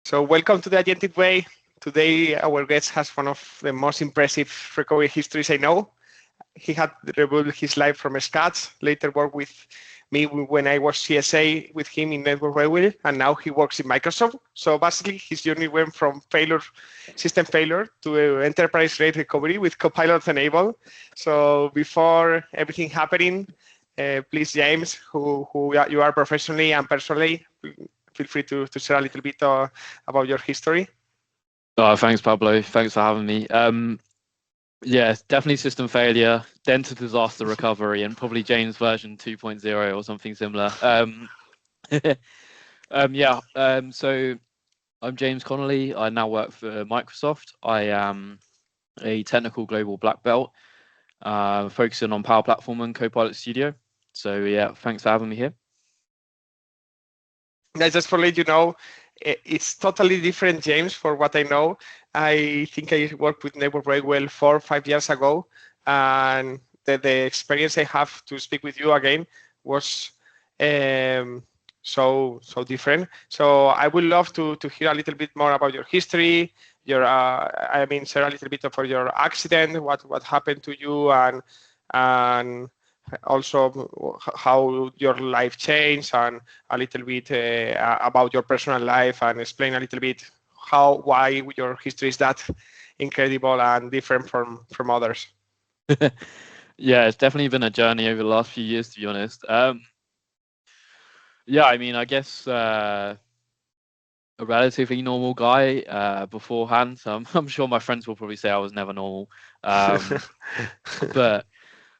So welcome to the Agentic Way. Today our guest has one of the most impressive recovery histories I know. He had rebuilt his life from scratch, later worked with me when I was CSA with him in Network Railway, and now he works in Microsoft. So basically his journey went from system failure to enterprise grade recovery with Copilot enabled. So before everything happening, please James, who you are professionally and personally, feel free to share a little bit about your history. Oh, thanks, Pablo. Thanks for having me. Yeah, it's definitely system failure, then to disaster recovery, and probably James version 2.0 or something similar. So I'm James Connolly. I now work for Microsoft. I am a technical global black belt, focusing on Power Platform and Copilot Studio. So yeah, thanks for having me here. Just for let you know, it's totally different, James, for what I know. I think I worked with Network very well 4 or 5 years ago, and the experience I have to speak with you again was so different. So I would love to hear a little bit more about your history, share a little bit about your accident, what happened to you, and also how your life changed, and a little bit about your personal life, and explain a little bit why your history is that incredible and different from others. Yeah, it's definitely been a journey over the last few years, to be honest. Yeah, I mean, I guess a relatively normal guy beforehand. So I'm sure my friends will probably say I was never normal. But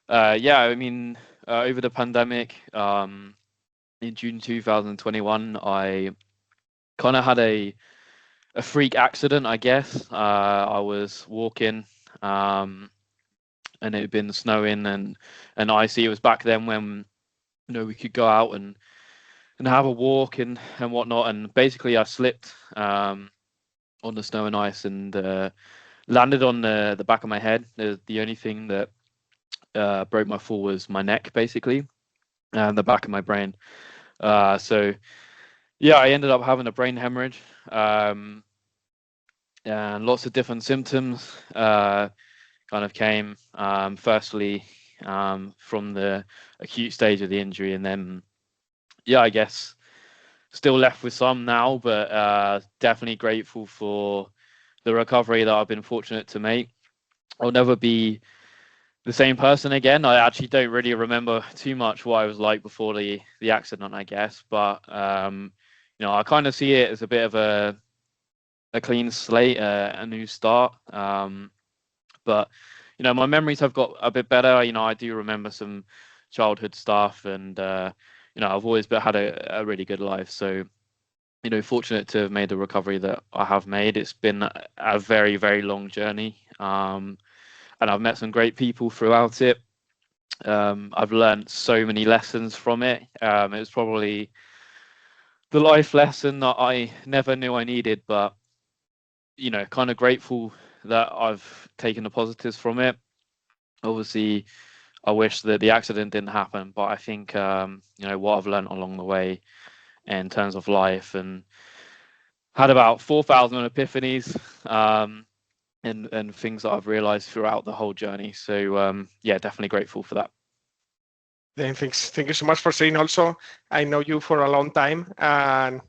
yeah, I mean, over the pandemic, in June 2021, I kind of had a freak accident, I guess. I was walking, and it had been snowing and icy. It was back then when we could go out and have a walk and whatnot. And basically, I slipped on the snow and ice and landed on the back of my head. The only thing that broke my fall was my neck, basically, and the back of my brain. So yeah, I ended up having a brain hemorrhage, and lots of different symptoms kind of came. Firstly, from the acute stage of the injury, and then yeah, I guess still left with some now, but definitely grateful for the recovery that I've been fortunate to make. I'll never be the same person again. I actually don't really remember too much what I was like before the accident, I guess. But I kind of see it as a bit of a clean slate, a new start. But my memories have got a bit better. I do remember some childhood stuff, and I've always had a really good life. So fortunate to have made the recovery that I have made. It's been a very, very long journey, and I've met some great people throughout it. I've learned so many lessons from it. It was probably the life lesson that I never knew I needed, but kind of grateful that I've taken the positives from it. Obviously, I wish that the accident didn't happen, but I think what I've learned along the way in terms of life, and had about 4,000 epiphanies, and things that I've realized throughout the whole journey. So yeah, definitely grateful for that. Then thank you so much for saying. Also, I know you for a long time, and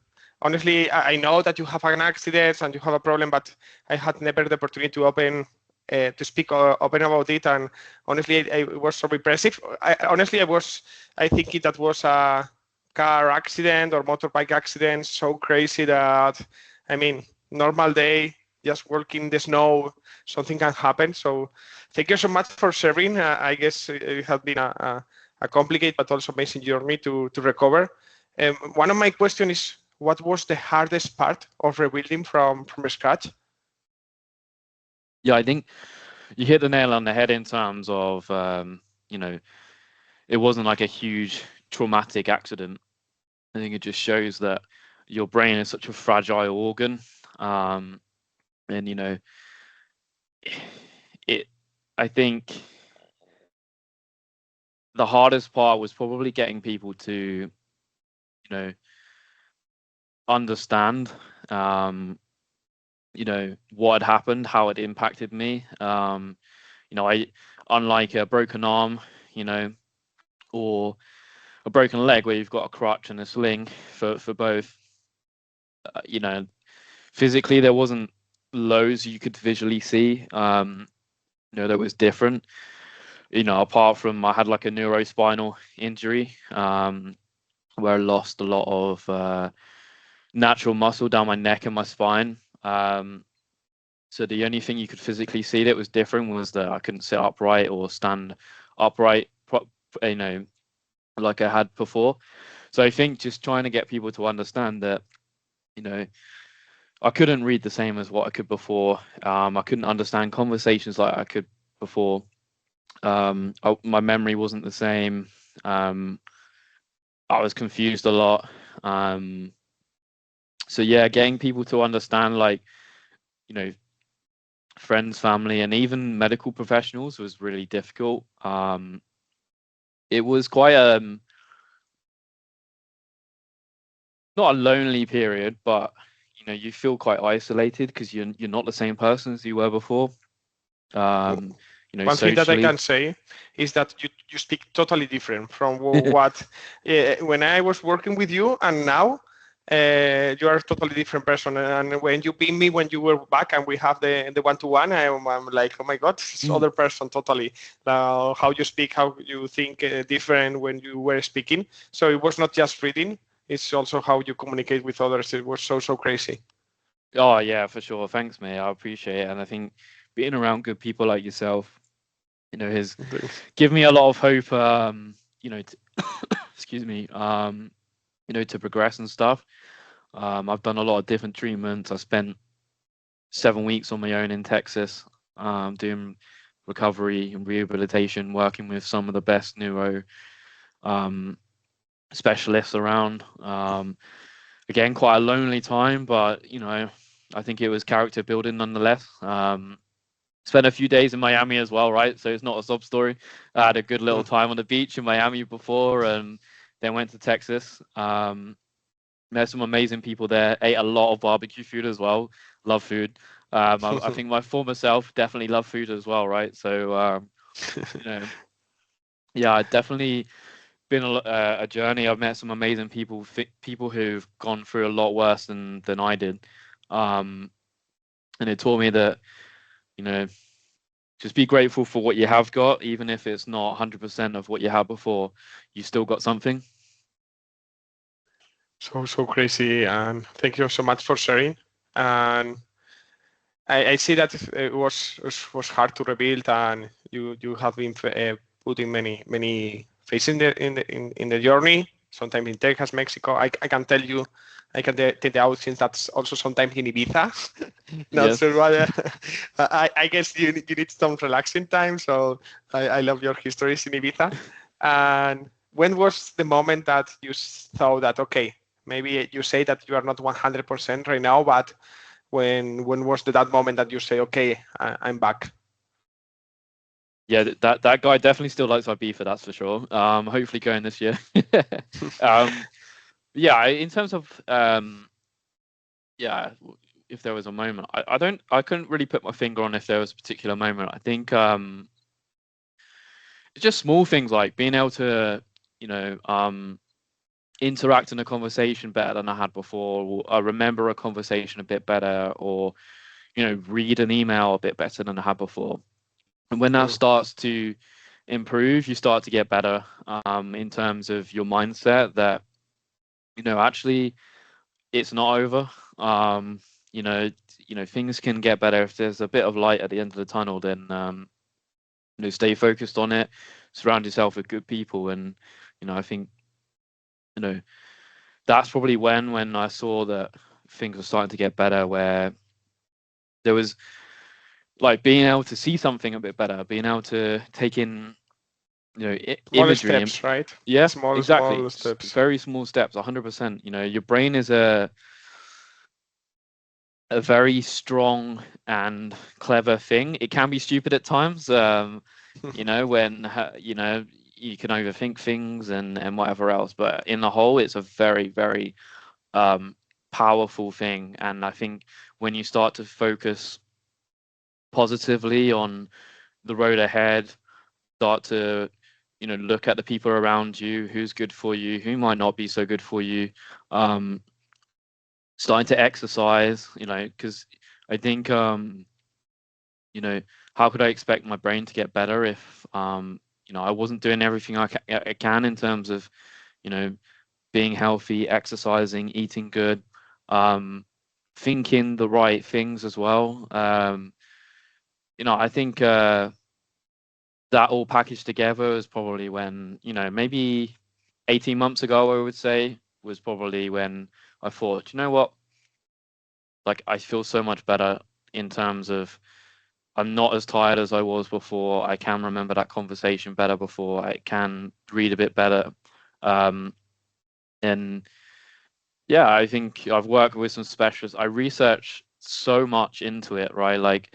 honestly, I know that you have an accident and you have a problem, but I had never the opportunity to speak open about it. And honestly, it was so impressive. I thinking that was a car accident or motorbike accident, so crazy that, I mean, normal day, just walking in the snow, something can happen. So thank you so much for sharing. I guess it has been a complicated but also amazing journey to recover. One of my questions is, what was the hardest part of rebuilding from scratch? Yeah, I think you hit the nail on the head in terms of it wasn't like a huge traumatic accident. I think it just shows that your brain is such a fragile organ, and it. I think the hardest part was probably getting people to understand what had happened, how it impacted me. I, unlike a broken arm, or a broken leg where you've got a crutch and a sling for both, physically there wasn't loads you could visually see, that was different. Apart from I had like a neurospinal injury, where I lost a lot of natural muscle down my neck and my spine. So the only thing you could physically see that was different was that I couldn't sit upright or stand upright, like I had before. So I think just trying to get people to understand that, I couldn't read the same as what I could before. I couldn't understand conversations like I could before. My memory wasn't the same. I was confused a lot. So yeah, getting people to understand, like, friends, family, and even medical professionals was really difficult. It was quite not a lonely period, but you feel quite isolated because you're not the same person as you were before. One thing that I can say is that you speak totally different from what when I was working with you and now. You are a totally different person, and when you beat me when you were back and we have the one-to-one, I'm like, oh my god, this other person totally. How you speak, how you think, different when you were speaking. So it was not just reading; it's also how you communicate with others. It was so crazy. Oh yeah, for sure. Thanks, mate. I appreciate it, and I think being around good people like yourself, has given me a lot of hope. Excuse me. To progress and stuff. I've done a lot of different treatments. I spent 7 weeks on my own in Texas, doing recovery and rehabilitation, working with some of the best neuro specialists around. Again, quite a lonely time, but I think it was character building nonetheless. Spent a few days in Miami as well, right? So it's not a sob story. I had a good little time on the beach in Miami before, and then went to Texas. Met some amazing people there. Ate a lot of barbecue food as well. Love food. I think my former self definitely loved food as well, right? So, yeah, definitely been a journey. I've met some amazing people, people who've gone through a lot worse than I did, and it taught me that, just be grateful for what you have got, even if it's not 100% of what you had before. You still got something. So crazy, and thank you so much for sharing. And I see that it was hard to rebuild, and you have been putting many phases in the journey. Sometimes in Texas, Mexico. I can tell you, I can tell the audience that's also sometimes in Ibiza. Not Yes. sure whether. I guess you need some relaxing time. So I love your histories in Ibiza. And when was the moment that you thought that, okay, maybe you say that you are not 100% right now, but when was that moment that you say, okay, I'm back? Yeah, that guy definitely still likes Ibiza, that's for sure. Hopefully going this year. Yeah, in terms of yeah, if there was a moment, I couldn't really put my finger on if there was a particular moment. I think it's just small things like being able to, interact in a conversation better than I had before, or I remember a conversation a bit better, or read an email a bit better than I had before. And when that starts to improve, you start to get better in terms of your mindset that actually it's not over. Things can get better if there's a bit of light at the end of the tunnel. Then stay focused on it, surround yourself with good people, and I think that's probably when I saw that things were starting to get better, where there was like being able to see something a bit better, being able to take in small imagery steps, right? Yeah, Small steps. Very small steps, 100%. Your brain is a very strong and clever thing. It can be stupid at times, when you can overthink things and whatever else, but in the whole it's a very, very powerful thing. And I think when you start to focus positively on the road ahead, start to look at the people around you, who's good for you, who might not be so good for you. Starting to exercise, because I think how could I expect my brain to get better if I wasn't doing everything I can in terms of being healthy, exercising, eating good, thinking the right things as well. I think that all packaged together is probably when, maybe 18 months ago, I would say, was probably when I thought, you know what, like I feel so much better in terms of I'm not as tired as I was before. I can remember that conversation better before. I can read a bit better. And yeah, I think I've worked with some specialists. I research so much into it, right? Like,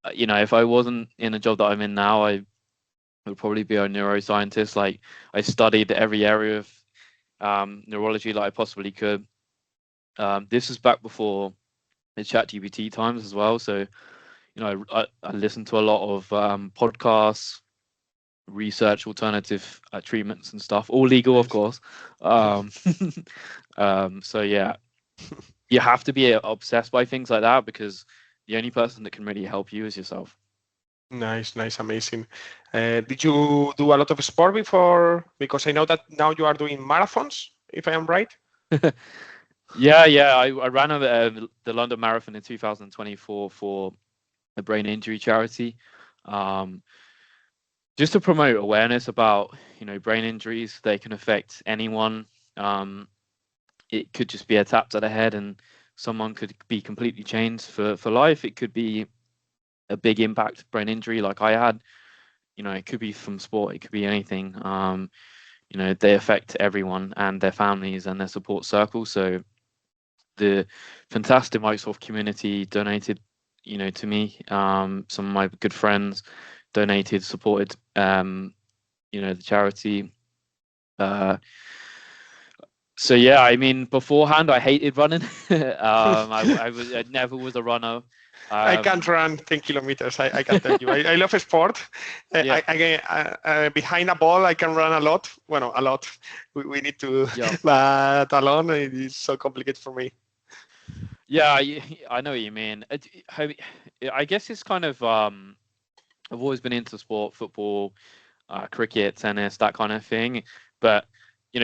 if I wasn't in a job that I'm in now, I would probably be a neuroscientist. Like, I studied every area of neurology that I possibly could. This is back before the ChatGPT times as well. So, I listened to a lot of podcasts, research alternative treatments and stuff, all legal, of Nice. course. So yeah, you have to be obsessed by things like that because the only person that can really help you is yourself. Nice, amazing. Did you do a lot of sport before? Because I know that now you are doing marathons, if I am right. Yeah. I ran the London Marathon in 2024 for the brain injury charity. Um, just to promote awareness about brain injuries. They can affect anyone. It could just be a tap to the head and someone could be completely changed for life. It could be a big impact brain injury like I had. It could be from sport, it could be anything. They affect everyone and their families and their support circle. So the fantastic Microsoft community donated to me. Some of my good friends donated, supported the charity. So yeah, I mean, beforehand I hated running. I never was a runner. I can't run 10 kilometers. I can tell you. I love sport. Yeah, Behind a ball, I can run a lot. Well, a lot. We need to, yeah, but alone, it is so complicated for me. yeah. I know what you mean. I guess it's kind of I've always been into sport, football, cricket, tennis, that kind of thing. But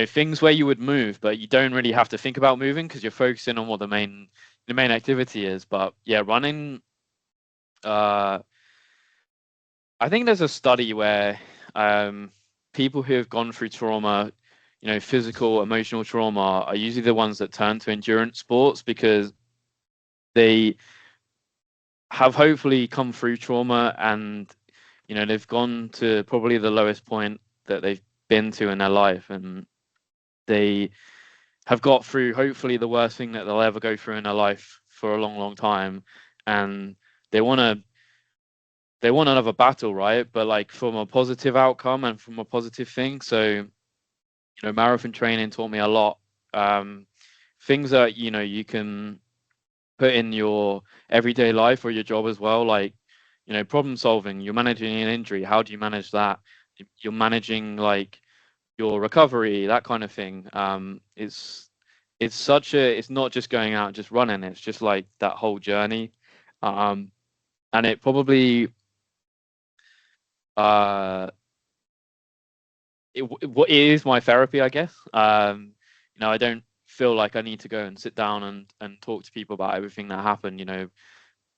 things where you would move, but you don't really have to think about moving because you're focusing on what the main activity is. But yeah, running. Uh, I think there's a study where people who have gone through trauma, physical, emotional trauma, are usually the ones that turn to endurance sports because they have hopefully come through trauma and they've gone to probably the lowest point that they've been to in their life, and they have got through hopefully the worst thing that they'll ever go through in their life for a long, long time, and they want to they want another battle, right? But like from a positive outcome and from a positive thing. So, marathon training taught me a lot. Um, Things that, you can put in your everyday life or your job as well, like, problem solving, you're managing an injury. How do you manage that? You're managing like your recovery, that kind of thing. It's not just going out and just running. It's just like that whole journey. Um, and it probably, uh, it is my therapy, I guess. I don't feel like I need to go and sit down and talk to people about everything that happened.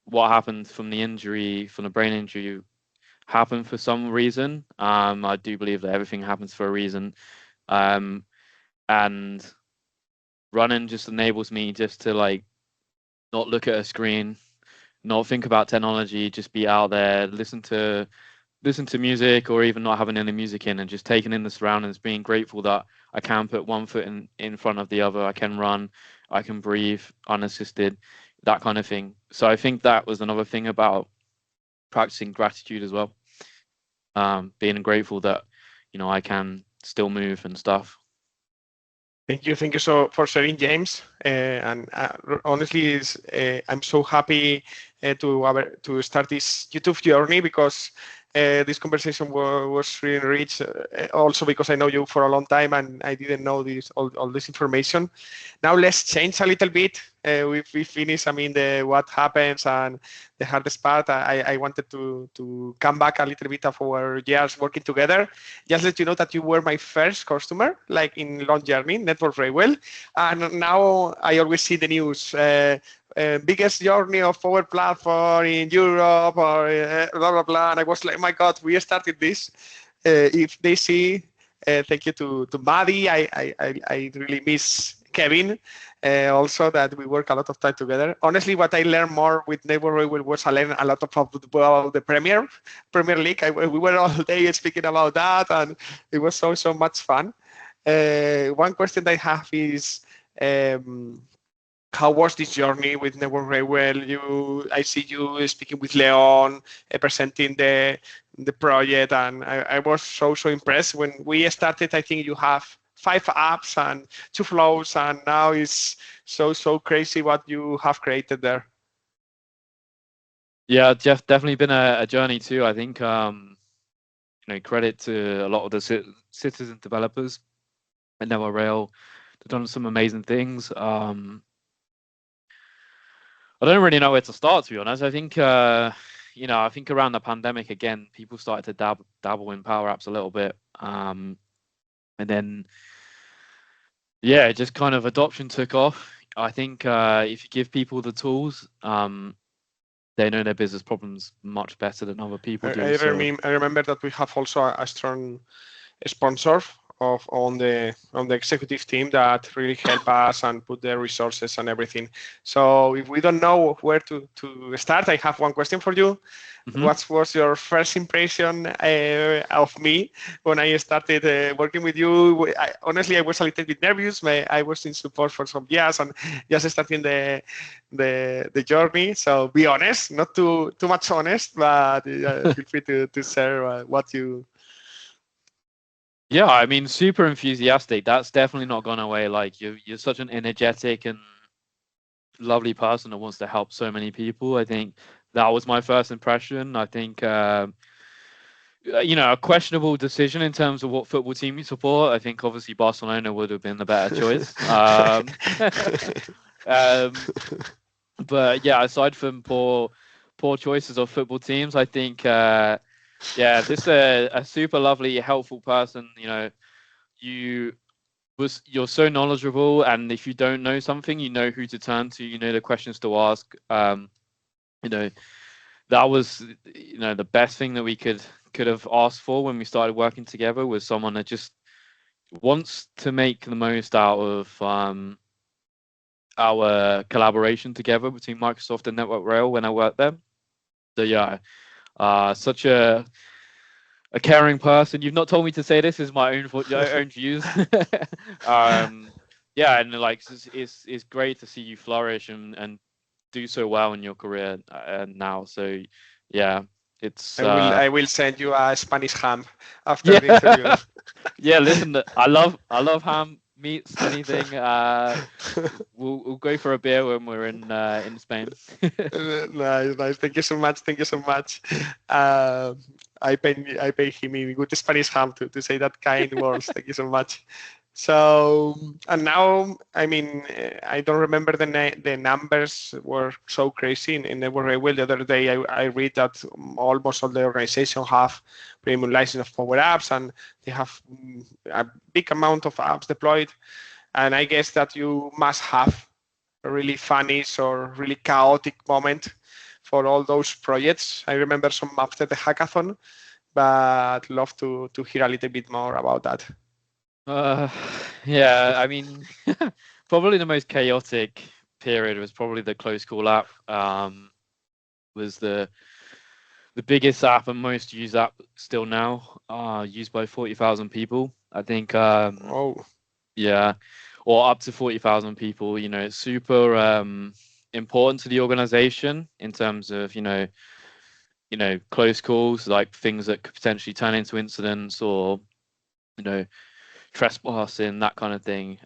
What happened from the injury, from the brain injury, happened for some reason. I do believe that everything happens for a reason. Um, and running just enables me just to like not look at a screen, not think about technology, just be out there, listen to music or even not having any music in and just taking in the surroundings, being grateful that I can put one foot in front of the other. I can run, I can breathe unassisted, that kind of thing. So I think that was another thing about practicing gratitude as well. Being grateful that, I can still move and stuff. Thank you so for sharing, James. And honestly, I'm so happy to start this YouTube journey because this conversation was really rich. Also because I know you for a long time and I didn't know all this information. Now let's change a little bit. We finished. I mean, the what happens and the hardest part. I wanted to come back a little bit of our years working together. Just let you know that you were my first customer, like in long journey, Network Railway. And now I always see the news. Biggest journey of Power Platform in Europe, or blah blah blah. And I was like, my God, we started this. If they see, thank you to Maddie. I really miss Kevin. Also, that we work a lot of time together. Honestly, what I learned more with Network Railway was I learned a lot about the Premier League. We were all day speaking about that, and it was so much fun. One question I have is. How was this journey with Network Railway? I see you speaking with Leon, presenting the project, and I was so impressed. When we started, I think you have 5 apps and 2 flows, and now it's so crazy what you have created there. Yeah, Jeff, definitely been a journey too. I think credit to a lot of the citizen developers at Network Rail. They've done some amazing things. I don't really know where to start, to be honest. I think I think around the pandemic again, people started to dabble in Power Apps a little bit, and then just kind of adoption took off. I think if you give people the tools, they know their business problems much better than other people do. I remember that we have also a strong sponsor on the executive team that really help us and put the resources and everything. So if we don't know where to start, I have one question for you. Mm-hmm. What was your first impression of me when I started working with you? Honestly, I was a little bit nervous. I was in support for some years and just starting the journey. So be honest, not too much honest, but feel free to share what you. Yeah, I mean, super enthusiastic. That's definitely not gone away. Like you're such an energetic and lovely person that wants to help so many people. I think that was my first impression. I think a questionable decision in terms of what football team you support. I think obviously Barcelona would have been the better choice. But yeah, aside from poor choices of football teams, I think this is a super lovely, helpful person. You're so knowledgeable, and if you don't know something, you know who to turn to, you know the questions to ask. That was the best thing that we could have asked for when we started working together, was someone that just wants to make the most out of our collaboration together between Microsoft and Network Rail when I worked there. So yeah, such a caring person. You've not told me to say this, is my own views. And like it's great to see you flourish and do so well in your career now. So yeah, it's. I will send you a Spanish ham after the interview. Yeah, listen, I love ham, meats, anything. We'll go for a beer when we're in Spain. Nice. Thank you so much. I pay him in good Spanish ham to say that kind words. Thank you so much. So, and now, I mean, I don't remember the numbers were so crazy in Network Railway. The other day, I read that almost all the organization have premium license of Power Apps, and they have a big amount of apps deployed. And I guess that you must have a really funny or really chaotic moment for all those projects. I remember some after the hackathon, but love to hear a little bit more about that. Yeah, I mean, probably the most chaotic period was probably the Close Call app. Was the biggest app and most used app still now, used by 40,000 people. I think. Yeah, or up to 40,000 people. It's super important to the organization in terms of close calls, like things that could potentially turn into incidents, or trespassing, that kind of thing.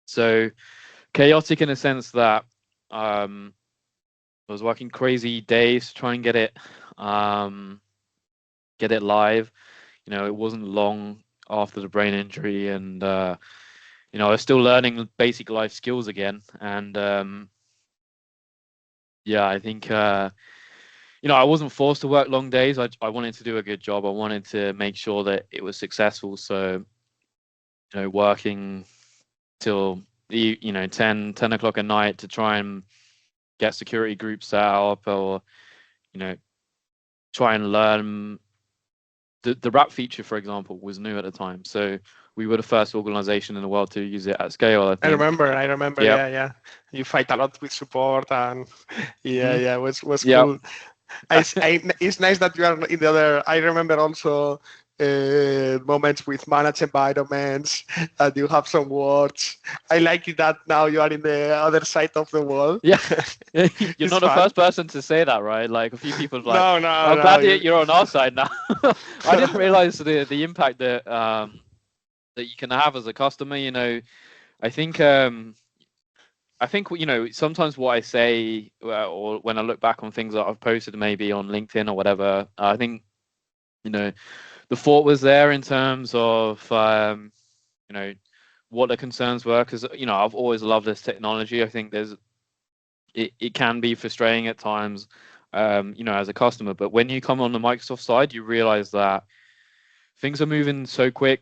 So chaotic in a sense that I was working crazy days to try and get it live. It wasn't long after the brain injury, and I was still learning basic life skills again. And I think I wasn't forced to work long days. I wanted to do a good job. I wanted to make sure that it was successful. So working till 10 o'clock at night to try and get security groups set up, or try and learn. The wrap feature, for example, was new at the time, so we were the first organization in the world to use it at scale. I think. I remember. Yep. Yeah. You fight a lot with support, and it was Yep. cool. It's nice that you are in the other. I remember also moments with managed environments, and you have some words. I like it that now you are in the other side of the wall. Yeah, you're not the first person to say that, right? Like a few people like, no, I'm glad that you're on our side now. I didn't realize the impact that that you can have as a customer. I think sometimes what I say, or when I look back on things that I've posted maybe on LinkedIn or whatever, I think the thought was there in terms of what the concerns were, because I've always loved this technology. I think it can be frustrating at times, as a customer, but when you come on the Microsoft side, you realize that things are moving so quick.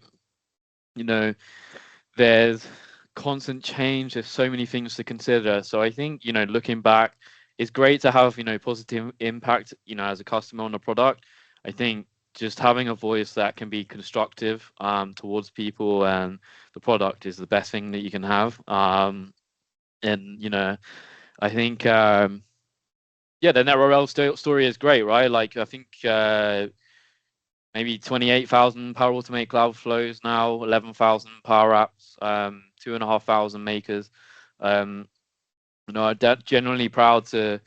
There's constant change. There's so many things to consider. So I think looking back, it's great to have positive impact as a customer on the product. I think just having a voice that can be constructive towards people and the product is the best thing that you can have. And I think the NetRail story is great, right? Like I think maybe 28,000 Power Automate cloud flows now, 11,000 Power Apps, 2,500 makers. I'm genuinely proud to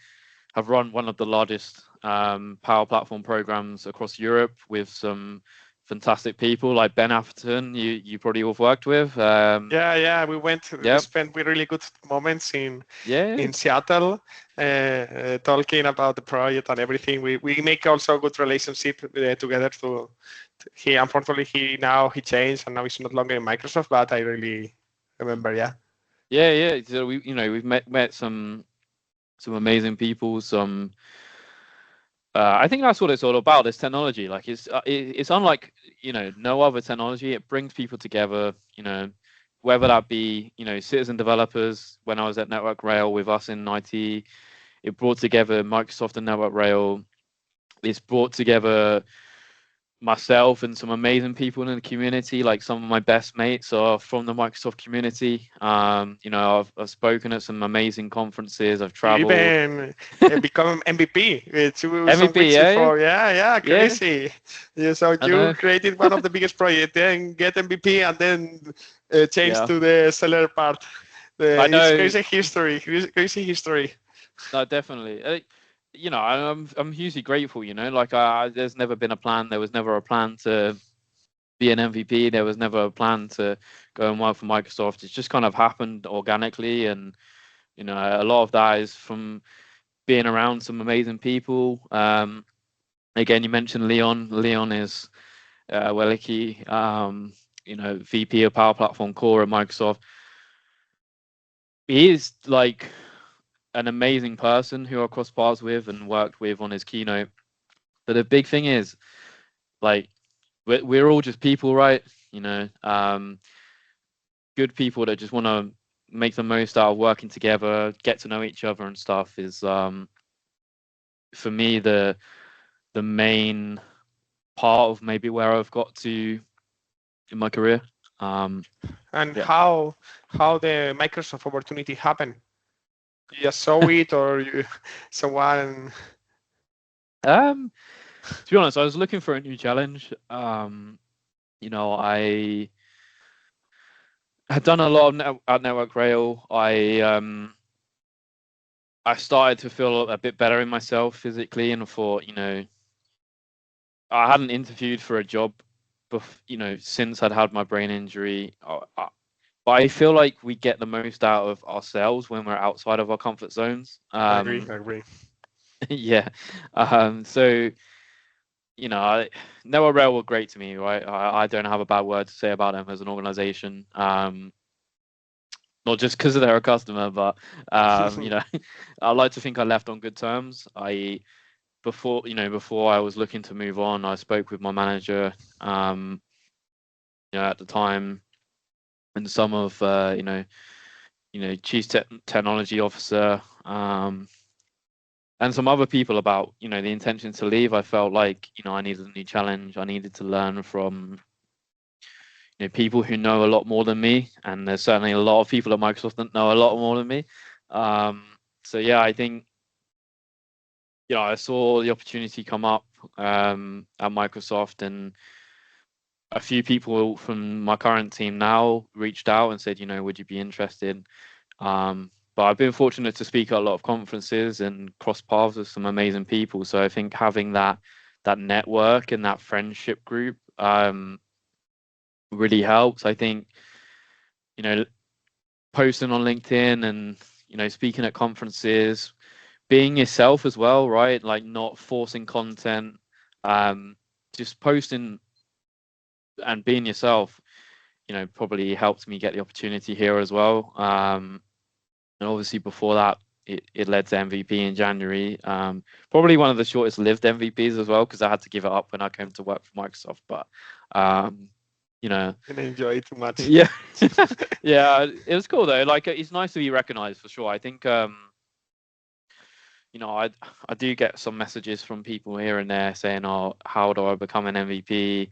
have run one of the largest Power Platform programs across Europe with some fantastic people like Ben Atherton, you probably all worked with. We went. We spent really good moments in Seattle, talking about the project and everything. We make also a good relationship together. He unfortunately changed and now he's not longer in Microsoft, but I really remember. So we've met some amazing people. I think that's what it's all about. This technology, like it's unlike no other technology. It brings people together. Whether that be citizen developers. When I was at Network Rail with us in IT, it brought together Microsoft and Network Rail. It's brought together myself and some amazing people in the community. Like some of my best mates are from the Microsoft community. I've spoken at some amazing conferences. I've traveled. Even become MVP. MVP, crazy. Yeah, so you created one of the biggest projects, then get MVP, and then change to the seller part. It's crazy history. No, definitely. I'm hugely grateful. Like there's never been a plan. There was never a plan to be an MVP. There was never a plan to go and work for Microsoft. It's just kind of happened organically, and a lot of that is from being around some amazing people. Again, you mentioned Leon. Leon is Welicki, VP of Power Platform Core at Microsoft. He is like an amazing person who I crossed paths with and worked with on his keynote. But the big thing is, like, we're all just people, right? Good people that just want to make the most out of working together, get to know each other and stuff is, for me, the main part of maybe where I've got to in my career. And how the Microsoft opportunity happened? You just saw it, or someone? To be honest, I was looking for a new challenge. I had done a lot at Network Rail. I started to feel a bit better in myself physically, and thought, I hadn't interviewed for a job since I'd had my brain injury, but I feel like we get the most out of ourselves when we're outside of our comfort zones. I agree. Yeah. So, Noah Rail were great to me, right? I don't have a bad word to say about them as an organization. Not just because they're a customer, but I like to think I left on good terms. Before I was looking to move on, I spoke with my manager, at the time, and some of chief technology officer, and some other people about the intention to leave. I felt like I needed a new challenge. I needed to learn from people who know a lot more than me, and there's certainly a lot of people at Microsoft that know a lot more than me. So yeah, I think I saw the opportunity come up at Microsoft, and a few people from my current team now reached out and said, would you be interested? But I've been fortunate to speak at a lot of conferences and cross paths with some amazing people. So I think having that network and that friendship group really helps. I think, posting on LinkedIn and, speaking at conferences, being yourself as well, right? Like not forcing content, just posting and being yourself, probably helped me get the opportunity here as well. And obviously before that, it led to MVP in January. Probably one of the shortest lived MVPs as well, because I had to give it up when I came to work for Microsoft. But Didn't enjoy it too much. Yeah. Yeah, it was cool though. Like, it's nice to be recognized for sure. I think I do get some messages from people here and there saying, "Oh, how do I become an MVP?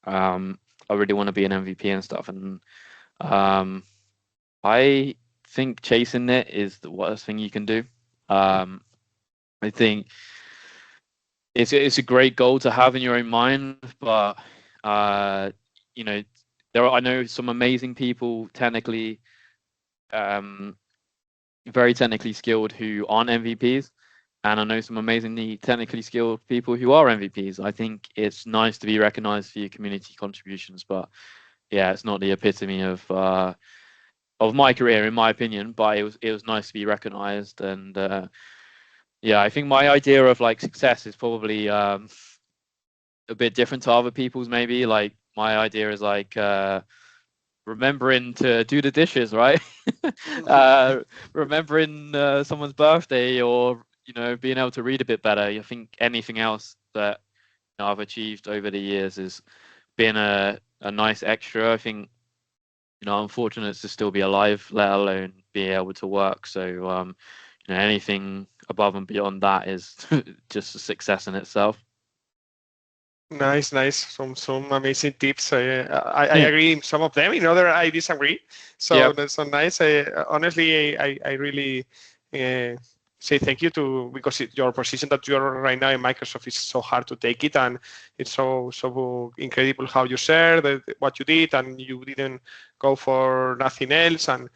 I really want to be an MVP and stuff." And I think chasing it is the worst thing you can do. I think it's a great goal to have in your own mind, but I know some amazing people, technically, very technically skilled, who aren't MVPs, and I know some amazingly technically skilled people who are MVPs. I think it's nice to be recognized for your community contributions, but yeah, it's not the epitome of my career, in my opinion. But it was nice to be recognized, and yeah, I think my idea of like success is probably a bit different to other people's. Maybe like my idea is like remembering to do the dishes, right? Remembering someone's birthday, or being able to read a bit better. I think anything else that I've achieved over the years is being a nice extra. I think I'm fortunate to still be alive, let alone be able to work. So anything above and beyond that is just a success in itself. Nice. Some amazing tips. I agree in some of them. In other, I disagree. So Yep. that's so nice. Honestly, I really say thank you because your position that you're right now in Microsoft is so hard to take it, and it's so incredible how you share what you did, and you didn't go for nothing else, and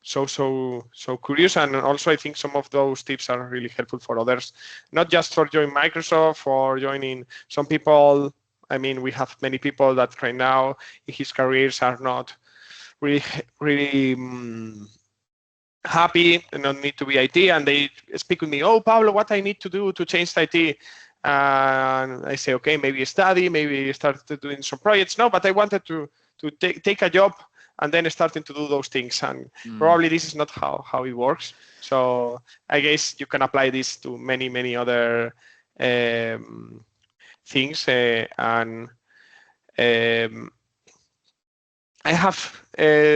so curious. And also I think some of those tips are really helpful for others, not just for joining Microsoft or joining some people. I mean, we have many people that right now in his careers are not really happy and don't need to be IT, and they speak with me, "Oh, Pablo, what I need to do to change IT?" And I say, "Okay, maybe study, maybe start doing some projects." No, but I wanted to take a job and then starting to do those things, and probably this is not how it works. So I guess you can apply this to many other things, and I have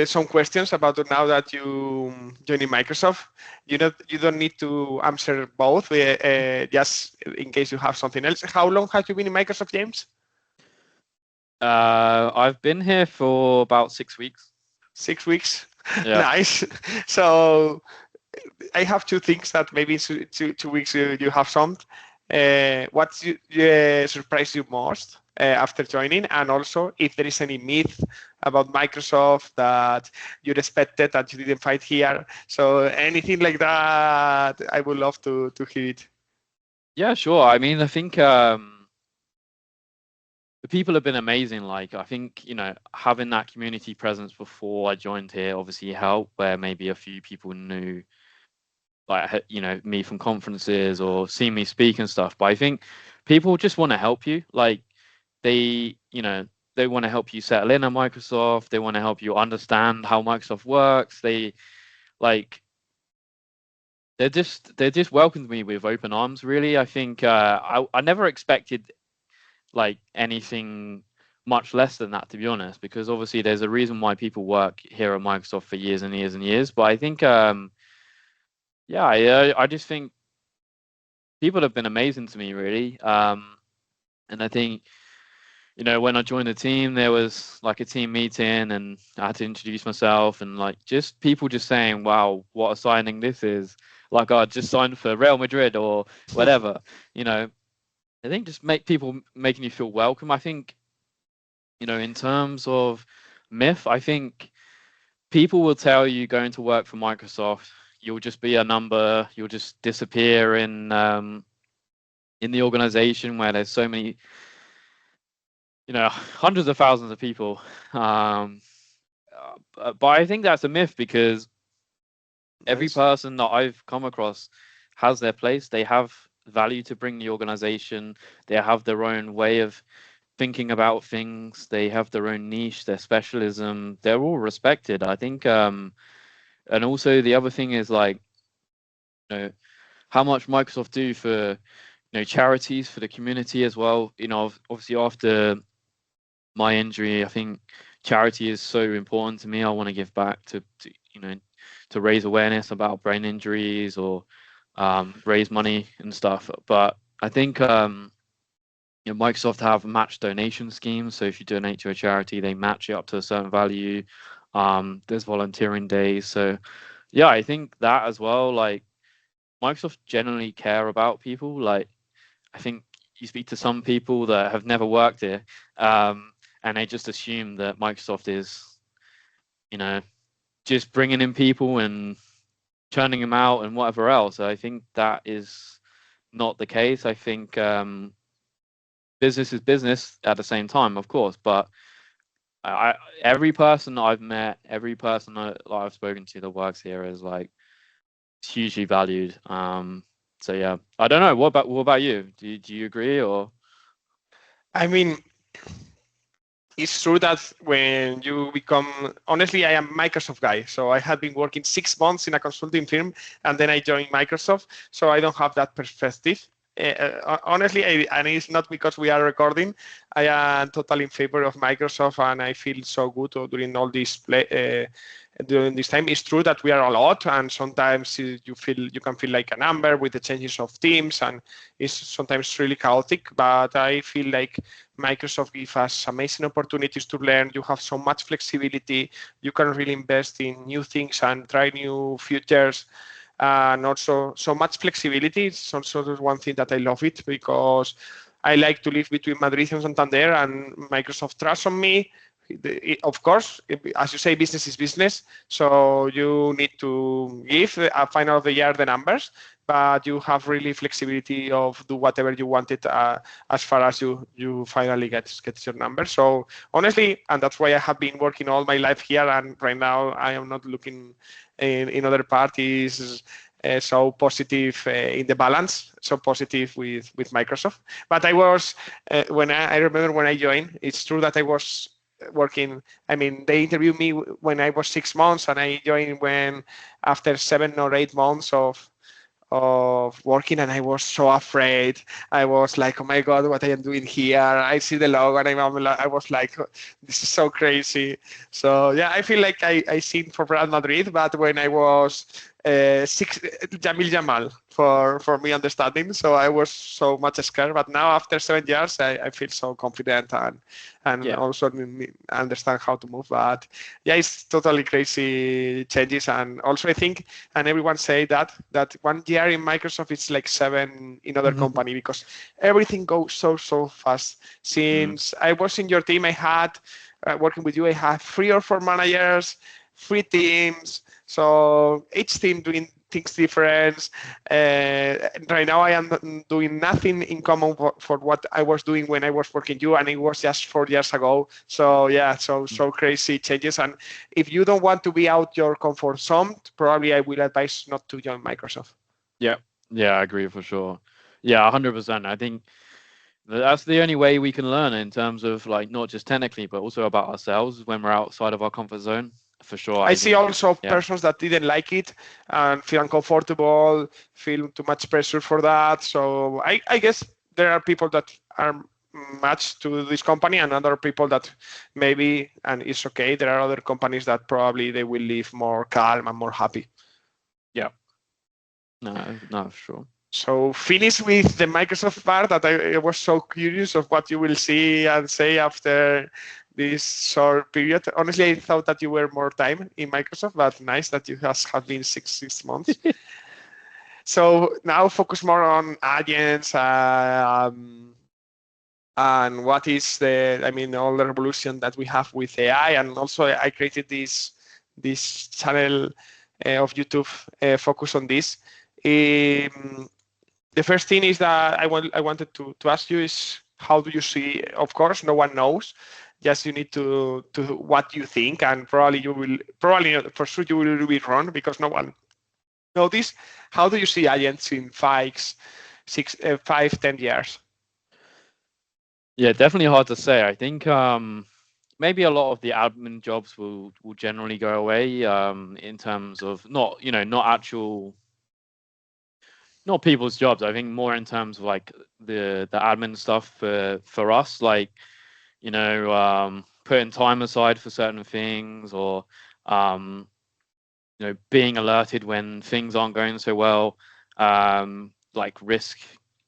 some questions about it now that you joining Microsoft. You don't need to answer both, just in case you have something else. How long have you been in Microsoft, James? I've been here for about 6 weeks. 6 weeks. Yeah. Nice. So I have two things that maybe in 2 weeks you have some. What surprised you most after joining, and also if there is any myth about Microsoft that you expected that you didn't find here. So anything like that, I would love to hear it. Yeah, sure. I mean, I think the people have been amazing. Like, I think, having that community presence before I joined here obviously helped, where maybe a few people knew, like, me from conferences or seen me speak and stuff. But I think people just want to help you. Like, they, they want to help you settle in at Microsoft. They want to help you understand how Microsoft works. They, like, they're just welcomed me with open arms, really. I think I never expected like anything much less than that, to be honest, because obviously there's a reason why people work here at Microsoft for years and years and years. But I think yeah, I just think people have been amazing to me, really. And I think, when I joined the team, there was like a team meeting and I had to introduce myself, and like just people just saying, wow, what a signing this is. Like, I just signed for Real Madrid or whatever, I think just making you feel welcome. I think, in terms of myth, I think people will tell you going to work for Microsoft, you'll just be a number, you'll just disappear in the organization where there's so many, hundreds of thousands of people. But I think that's a myth, because every person that I've come across has their place. They have value to bring the organization. They have their own way of thinking about things. They have their own niche, their specialism. They're all respected, I think. And also the other thing is, like, how much Microsoft do for charities, for the community as well. Obviously after my injury, I think charity is so important to me. I want to give back to raise awareness about brain injuries, or raise money and stuff. But I think Microsoft have match donation schemes. So if you donate to a charity, they match it up to a certain value. There's volunteering days. So yeah, I think that as well. Like, Microsoft generally care about people. Like, I think you speak to some people that have never worked here, and they just assume that Microsoft is, just bringing in people and churning them out and whatever else. I think that is not the case. I think business is business at the same time, of course, but every person that I've met, every person that I've spoken to that works here is like hugely valued. So yeah, I don't know. What about you? Do you agree, or? I mean, it's true that when you become, honestly, I am Microsoft guy. So I had been working 6 months in a consulting firm, and then I joined Microsoft. So I don't have that perspective. Honestly, and it's not because we are recording. I am totally in favor of Microsoft, and I feel so good during all this during this time. It's true that we are a lot, and sometimes you can feel like a number with the changes of teams, and it's sometimes really chaotic. But I feel like Microsoft gives us amazing opportunities to learn. You have so much flexibility. You can really invest in new things and try new features. And also so much flexibility. It's also one thing that I love it, because I like to live between Madrid and Santander, and Microsoft trusts on me. Of course, as you say, business is business. So you need to give at final of the year the numbers, but you have really flexibility of do whatever you wanted as far as you finally get your numbers. So honestly, and that's why I have been working all my life here, and right now I am not looking in other parties. So positive in the balance, so positive with Microsoft. But I was when I remember when I joined, it's true that I was working. I mean, they interviewed me when I was 6 months, and I joined when after 7 or 8 months of working, and I was so afraid. I was like, oh my God, what I am doing here. I see the logo, and I was like, this is so crazy. So yeah, I feel like I sing for Real Madrid, but when I was Jamil Jamal for me understanding. So I was so much scared, but now after 7 years, I feel so confident and Yeah. also understand how to move. But yeah, it's totally crazy changes. And also I think, and everyone say that 1 year in Microsoft it's like 7 in other company, because everything goes so fast. Since I was in your team, I had working with you, I had 3 or 4 managers, 3 teams. So each team doing things different. Right now, I am doing nothing in common for what I was doing when I was working you, and it was just 4 years ago. So yeah, so crazy changes. And if you don't want to be out your comfort zone, probably I will advise not to join Microsoft. Yeah, I agree for sure. Yeah, 100%. I think that's the only way we can learn in terms of like not just technically, but also about ourselves when we're outside of our comfort zone. For sure. I see think, also persons that didn't like it and feel uncomfortable, feel too much pressure for that. So I guess there are people that are matched to this company and other people that maybe, and it's okay. There are other companies that probably they will live more calm and more happy. Yeah. No, for sure. So finish with the Microsoft part that I was so curious of what you will see and say after this short period. Honestly, I thought that you were more time in Microsoft, but nice that you have been six months. So now focus more on agents and what is all the revolution that we have with AI. And also I created this channel of YouTube focus on this. The first thing is that I wanted to ask you is how do you see? Of course, no one knows. Just you need to what you think, and probably for sure you will be wrong because no one knows this. How do you see agents in 5, 10 years? Yeah, definitely hard to say. I think maybe a lot of the admin jobs will generally go away in terms of not people's jobs. I think more in terms of like the admin stuff for us, like putting time aside for certain things, or being alerted when things aren't going so well, like risk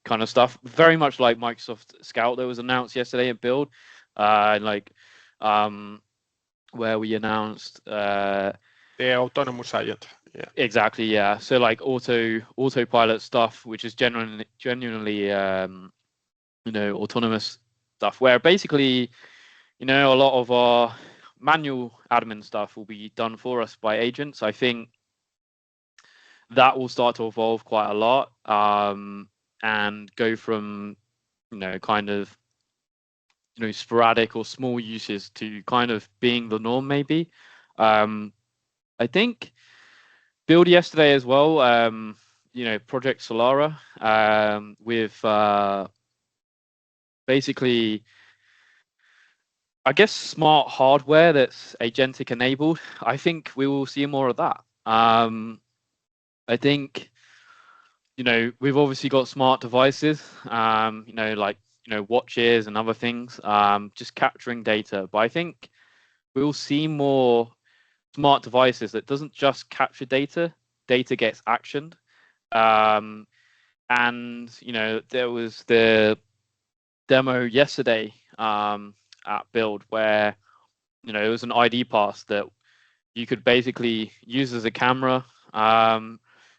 kind of stuff. Very much like Microsoft Scout that was announced yesterday at Build, where we announced the autonomous agent. Yeah. Exactly. Yeah. So like autopilot stuff, which is genuinely autonomous stuff, where basically a lot of our manual admin stuff will be done for us by agents. I think that will start to evolve quite a lot and go from kind of sporadic or small uses to kind of being the norm maybe. I think Build yesterday as well, Project Solara with basically, I guess, smart hardware that's agentic enabled. I think we will see more of that. I think, we've obviously got smart devices, like, watches and other things, just capturing data. But I think we'll see more smart devices that doesn't just capture data gets actioned. And there was the demo yesterday at Build where it was an ID pass that you could basically use as a camera.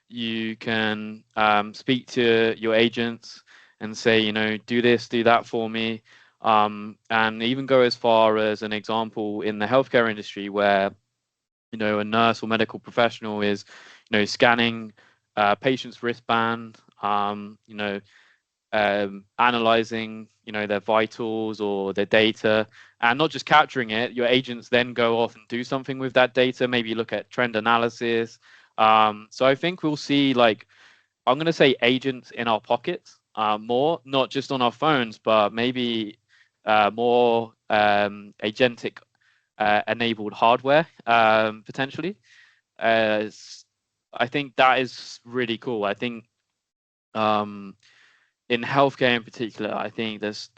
You can speak to your agents and say, do this, do that for me, and even go as far as an example in the healthcare industry where a nurse or medical professional is scanning patient's wristband, analyzing their vitals or their data, and not just capturing it. Your agents then go off and do something with that data, maybe look at trend analysis. So I think we'll see, like, I'm going to say agents in our pockets more, not just on our phones, but maybe more agentic enabled hardware potentially. I think that is really cool. I think in healthcare in particular, I think there's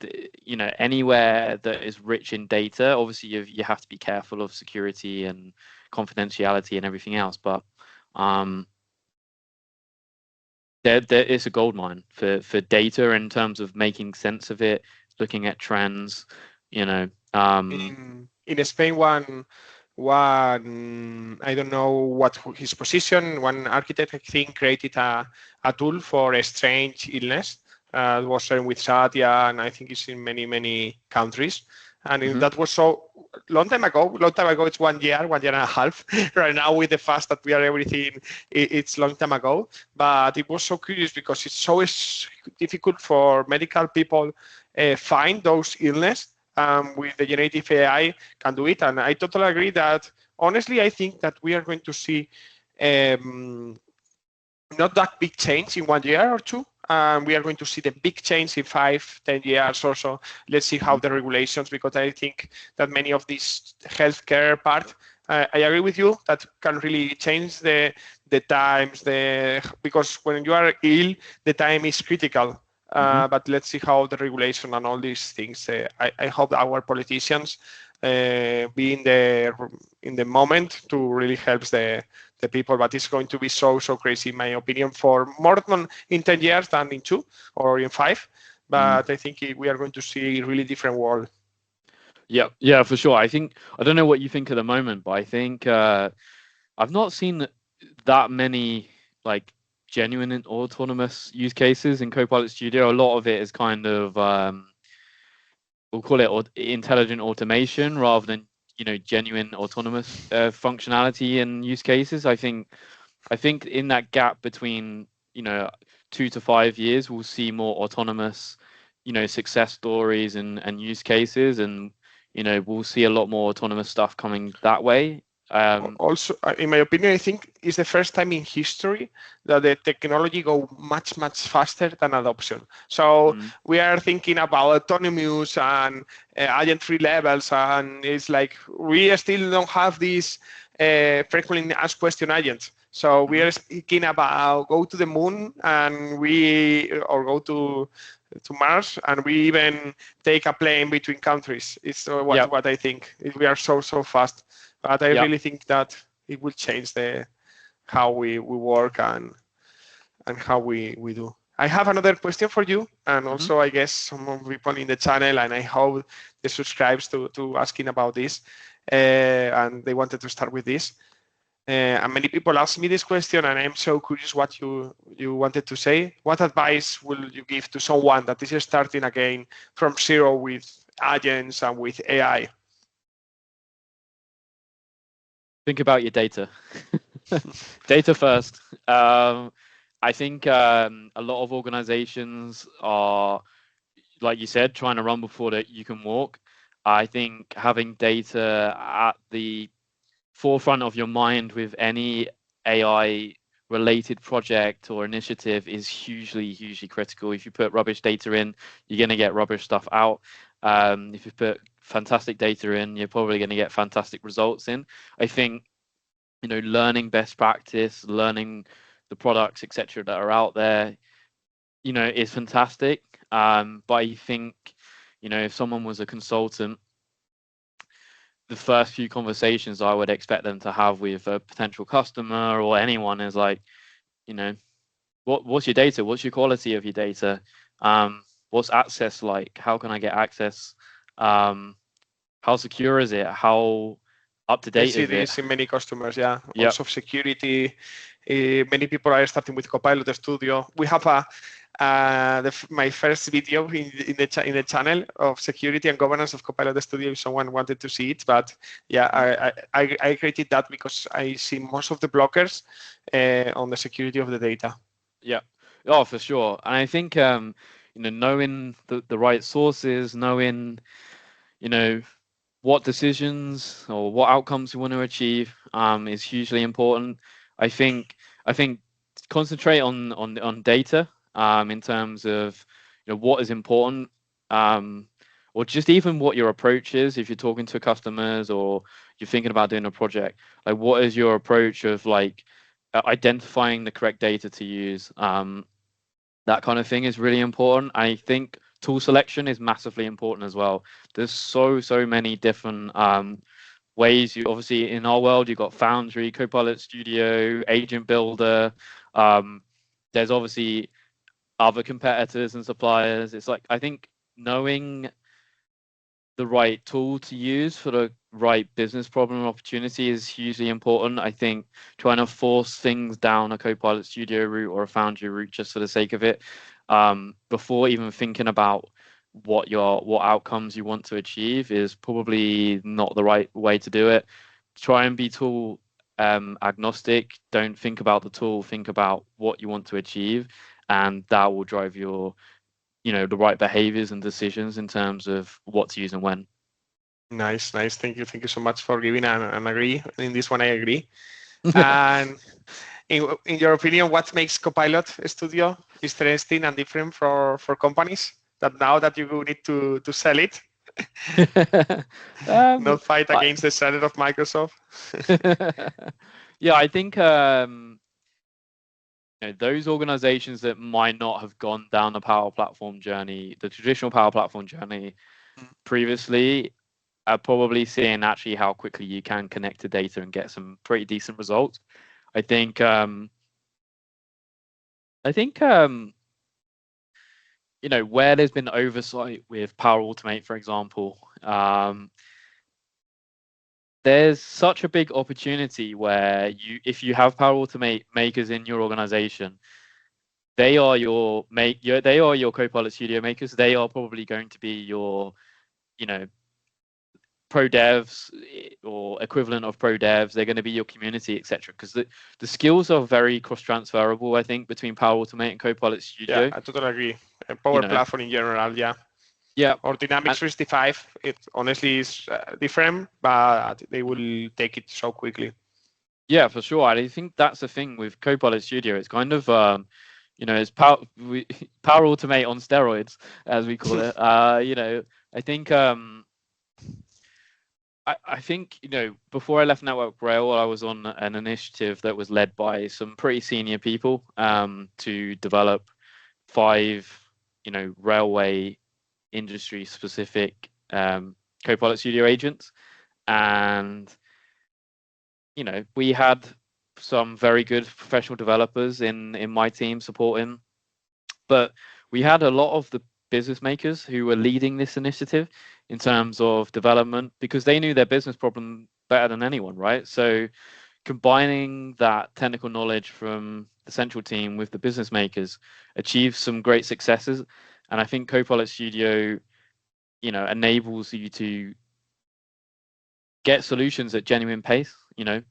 anywhere that is rich in data, obviously you have to be careful of security and confidentiality and everything else, but there is a gold mine for data in terms of making sense of it, looking at trends. In Spain, one I don't know what his position. One architect, I think, created a tool for a strange illness. It was sharing with Satya, and I think it's in many countries. And that was so long time ago. Long time ago, it's 1 year, 1 year and a half. Right now, with the fast that we are everything, it's long time ago. But it was so curious because it's so difficult for medical people find those illness. With the generative AI can do it, and I totally agree that. Honestly, I think that we are going to see not that big change in 1 year or two. We are going to see the big change in 5, 10 years or so. Let's see how the regulations, because I think that many of these healthcare part, I agree with you, that can really change the times, because when you are ill, the time is critical. But let's see how the regulation and all these things. I hope our politicians be in the moment to really help the people, but it's going to be so crazy, in my opinion, for more than in 10 years than in 2 or in 5. But I think we are going to see a really different world. Yeah, for sure. I don't know what you think at the moment, but I think I've not seen that many like genuine and autonomous use cases in Copilot Studio. A lot of it is kind of we'll call it intelligent automation rather than genuine autonomous functionality and use cases. I think in that gap between 2 to 5 years, we'll see more autonomous success stories and use cases, and we'll see a lot more autonomous stuff coming that way. Also, in my opinion, I think it's the first time in history that the technology go much faster than adoption. So we are thinking about autonomous and agent-free levels, and it's like we still don't have these frequently asked question agents. So we are speaking about go to the moon and or go to Mars, and we even take a plane between countries. It's what I think. We are so fast. But I really think that it will change how we work and how we do. I have another question for you, and also I guess some people in the channel, and I hope they subscribe to asking about this, and they wanted to start with this. And many people ask me this question, and I'm so curious what you wanted to say. What advice will you give to someone that is starting again from zero with agents and with AI? Think about your data. Data first. I think a lot of organizations are, like you said, trying to run before that you can walk. I think having data at the forefront of your mind with any AI related project or initiative is hugely critical. If you put rubbish data in, you're going to get rubbish stuff out. If you put fantastic data in, you're probably going to get fantastic results in. I think learning best practice, learning the products, etc., that are out there, is fantastic. But I think if someone was a consultant, the first few conversations I would expect them to have with a potential customer or anyone is like, what's your data? What's your quality of your data? What's access like? How can I get access? How secure is it? How up to date is it? I see this in many customers, Also security. Many people are starting with Copilot Studio. We have my first video in the channel of security and governance of Copilot Studio if someone wanted to see it. But I created that because I see most of the blockers on the security of the data. Yeah, oh, for sure. And I think knowing the right sources, knowing what decisions or what outcomes you want to achieve is hugely important. I think concentrate on data in terms of what is important, or just even what your approach is if you're talking to customers or you're thinking about doing a project. Like, what is your approach of identifying the correct data to use? That kind of thing is really important. I think tool selection is massively important as well. There's so many different ways. You obviously, in our world, you've got Foundry, Copilot Studio, Agent Builder. There's obviously other competitors and suppliers. It's like, I think knowing the right tool to use for the right business problem opportunity is hugely important. I think trying to force things down a Copilot Studio route or a Foundry route just for the sake of it, before even thinking about what outcomes you want to achieve is probably not the right way to do it. Try and be tool agnostic. Don't think about the tool, think about what you want to achieve, and that will drive your, the right behaviors and decisions in terms of what to use and when. Nice. Thank you so much for giving an agree. In this one, I agree. And in your opinion, what makes Copilot Studio interesting and different for companies that now that you need to sell it, not fight against the standard of Microsoft? Yeah, I think those organizations that might not have gone down the Power Platform journey, the traditional Power Platform journey previously, are probably seeing actually how quickly you can connect to data and get some pretty decent results. I think where there's been oversight with Power Automate, for example, there's such a big opportunity where if you have Power Automate makers in your organization, they are your Copilot Studio makers. They are probably going to be your, pro devs or equivalent of pro devs. They're going to be your community, etc. Because the skills are very cross transferable, I think, between Power Automate and Copilot Studio. Yeah, I totally agree. Power Platform in general, yeah. Yeah. Or Dynamics 365, it honestly is different, but they will take it so quickly. Yeah, for sure. I think that's the thing with Copilot Studio. It's kind of it's Power Automate on steroids, as we call it. I think I think before I left Network Rail, I was on an initiative that was led by some pretty senior people to develop 5 railway industry specific Copilot Studio agents, and we had some very good professional developers in my team supporting, but we had a lot of the business makers who were leading this initiative in terms of development because they knew their business problem better than anyone, right? So combining that technical knowledge from the central team with the business makers achieved some great successes. And I think Copilot Studio, enables you to get solutions at genuine pace,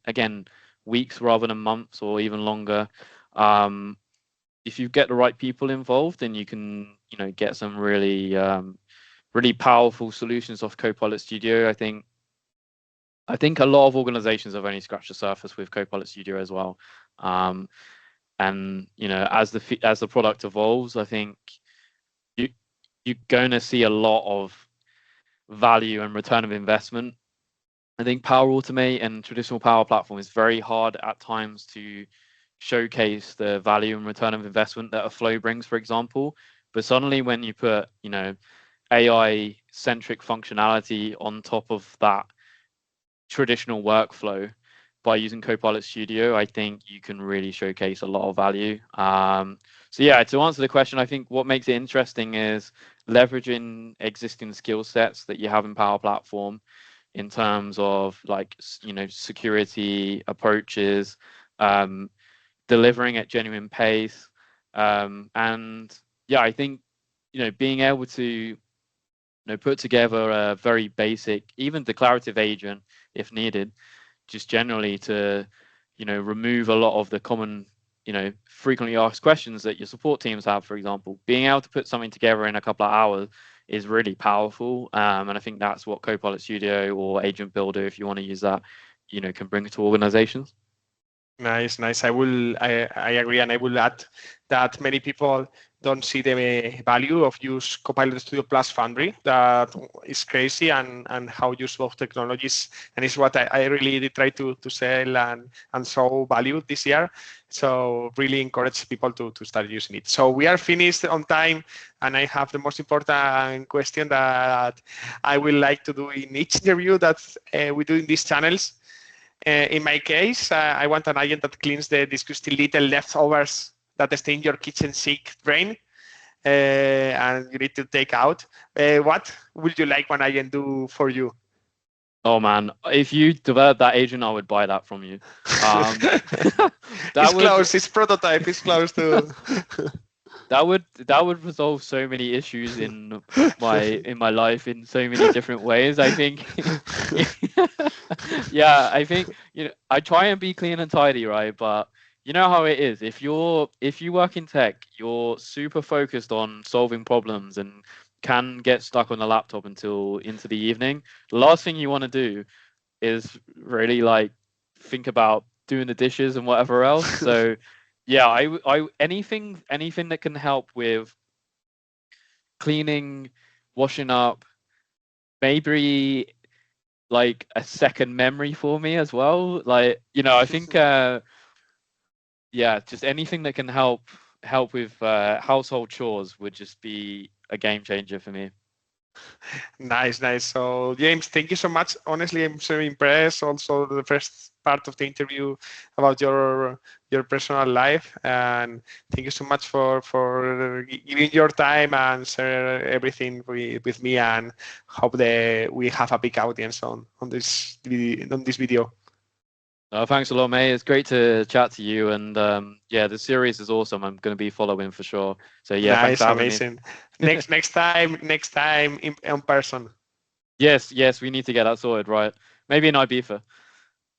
again, weeks rather than months or even longer. If you get the right people involved, then you can, get some really, really powerful solutions off Copilot Studio. I think a lot of organizations have only scratched the surface with Copilot Studio as well. And as the product evolves, I think you're going to see a lot of value and return of investment. I think Power Automate and traditional Power Platform is very hard at times to showcase the value and return of investment that a flow brings, for example. But suddenly when you put, AI-centric functionality on top of that traditional workflow by using Copilot Studio, I think you can really showcase a lot of value. So yeah, to answer the question, I think what makes it interesting is leveraging existing skill sets that you have in Power Platform in terms of security approaches, delivering at genuine pace. And yeah, I think, being able to, put together a very basic, even declarative agent if needed, just generally to, remove a lot of the common, frequently asked questions that your support teams have, for example. Being able to put something together in a couple of hours is really powerful. And I think that's what Copilot Studio or Agent Builder, if you want to use that, can bring to organizations. Nice. I agree, and I will add that many people don't see the value of use Copilot Studio plus Foundry. That is crazy, and how use both technologies, and it's what I really try to sell and show value this year. So really encourage people to start using it. So we are finished on time, and I have the most important question that I would like to do in each interview that we do in these channels. In my case, I want an agent that cleans the disgusting little leftovers that stay in your kitchen sink drain, and you need to take out. What would you like one agent do for you? Oh man, if you develop that agent, I would buy that from you. It's close. It's prototype. It's close to. that would resolve so many issues in my life in so many different ways. I think. Yeah, I think I try and be clean and tidy, right? But you know how it is. If you work in tech, you're super focused on solving problems and can get stuck on the laptop until into the evening. The last thing you want to do is really like think about doing the dishes and whatever else. So yeah, I anything that can help with cleaning, washing up, maybe like a second memory for me as well. Like, I think yeah, just anything that can help with household chores would just be a game changer for me. Nice, nice. So, James, thank you so much. Honestly, I'm so impressed. Also, the first part of the interview about your personal life, and thank you so much for giving your time and share everything with me. And hope that we have a big audience on this video. Thanks a lot, mate. It's great to chat to you, and yeah, the series is awesome. I'm going to be following for sure. So yeah, thanks Nice, for having me. amazing. Next time in person. Yes, we need to get that sorted, right? Maybe in Ibiza.